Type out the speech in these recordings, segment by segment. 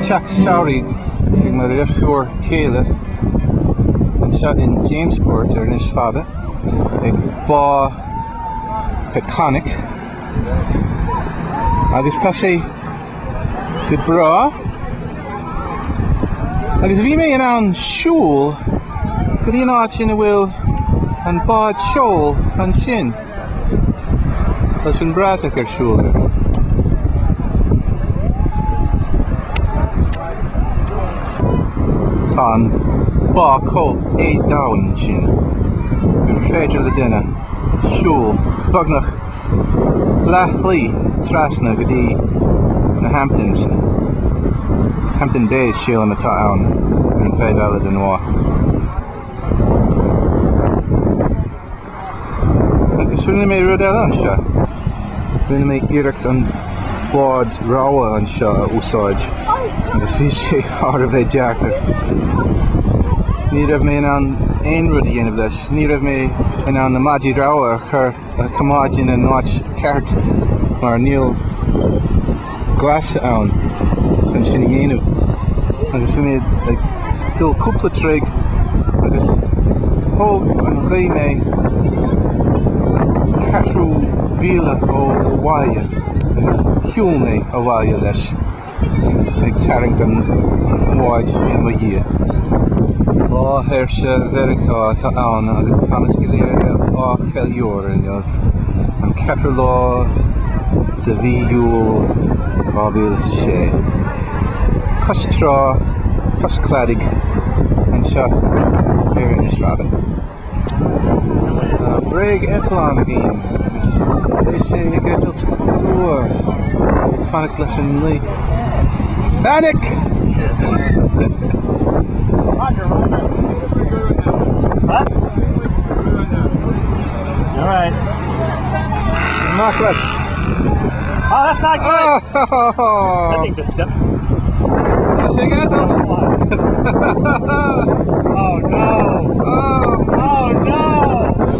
Jack Sorry, ik maar eerst voor Gaeilge. Ik zat in Jamesport er in his father. Ik bought Peconic. Agus tá sé de bra. Agus bhí mé an siúl go dtí áit sin a bhfuil an bád seol an sin. Leis an bratach ar siúl. An bá có é dain sin gur féidir le duine siúl bagnach leathlí trasna go dtí na Hamptons Hampton Bays síl na tá ann ar an féid eile den mhá. Agus rinne mé rud eile an seo. Rinne mé iirecht an bád ráha an seo úsáid agus bhí sé thar a bheith deachtar. Ní raibh mé an aon rud a dhéanamh leis, ní raibh mé an na maidí ráha chur a cumáid in an áit ceart mar níl glas ann san sin a dhéanamh. Agus bhí mé dul cúpla tríg agus thóg an ghaí mé 4,000 ó bhaile agus hiúil mé a bhaile leis ag tarraingt an mháid in mo dhia. Héir se Vericá tá ann agus panach go léir á cheiliúr an 4 de bhí Iúil 2006. Cois Cos Cladaigh an seo ar in Físchraoladh. Breig etalán a bhíon agus sé ag etal túr fanach leis an lí. Panic! Huh? Alright. Not good. Oh, that's not good! Oh! I think this is... Oh no! Oh no!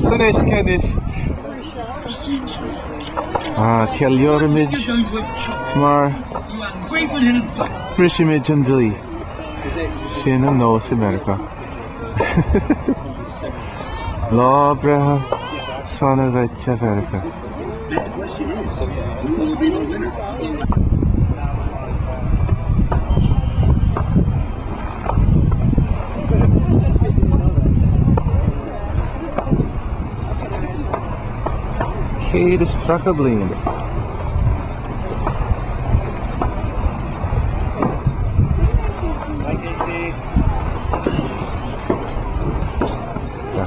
Finish, Kennis. Ceiliúramid mar frisimid an dlí. Sin an nós America. Lá bretha sanna bheith America. Céad is tracha bliain.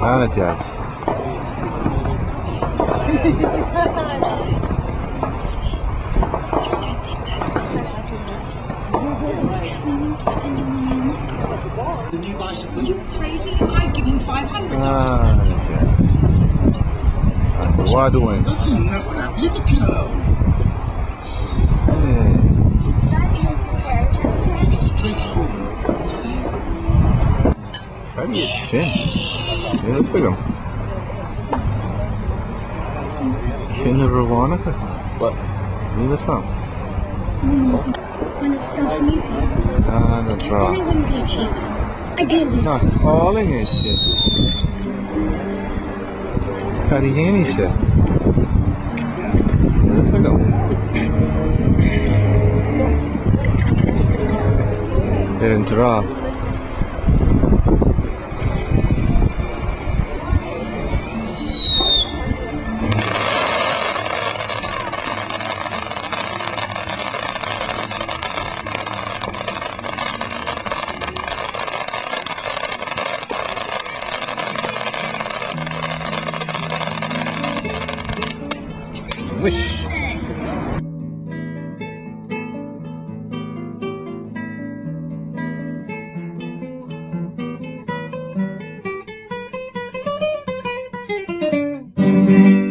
Hana jazz. The new bicycle. Are you crazy? I'd give him 500. Yes. And what doing? That's enough. Leave the pillow. Straight home. How do you chin? Yeah, let's look at him. Chin of Rwanica? What? Leave us up. When it's still sleeping. That's Then wrong. it wouldn't be cheap. I did this. Not falling and shit. Carihani shit. Let's look at him. They're in draw. Bye.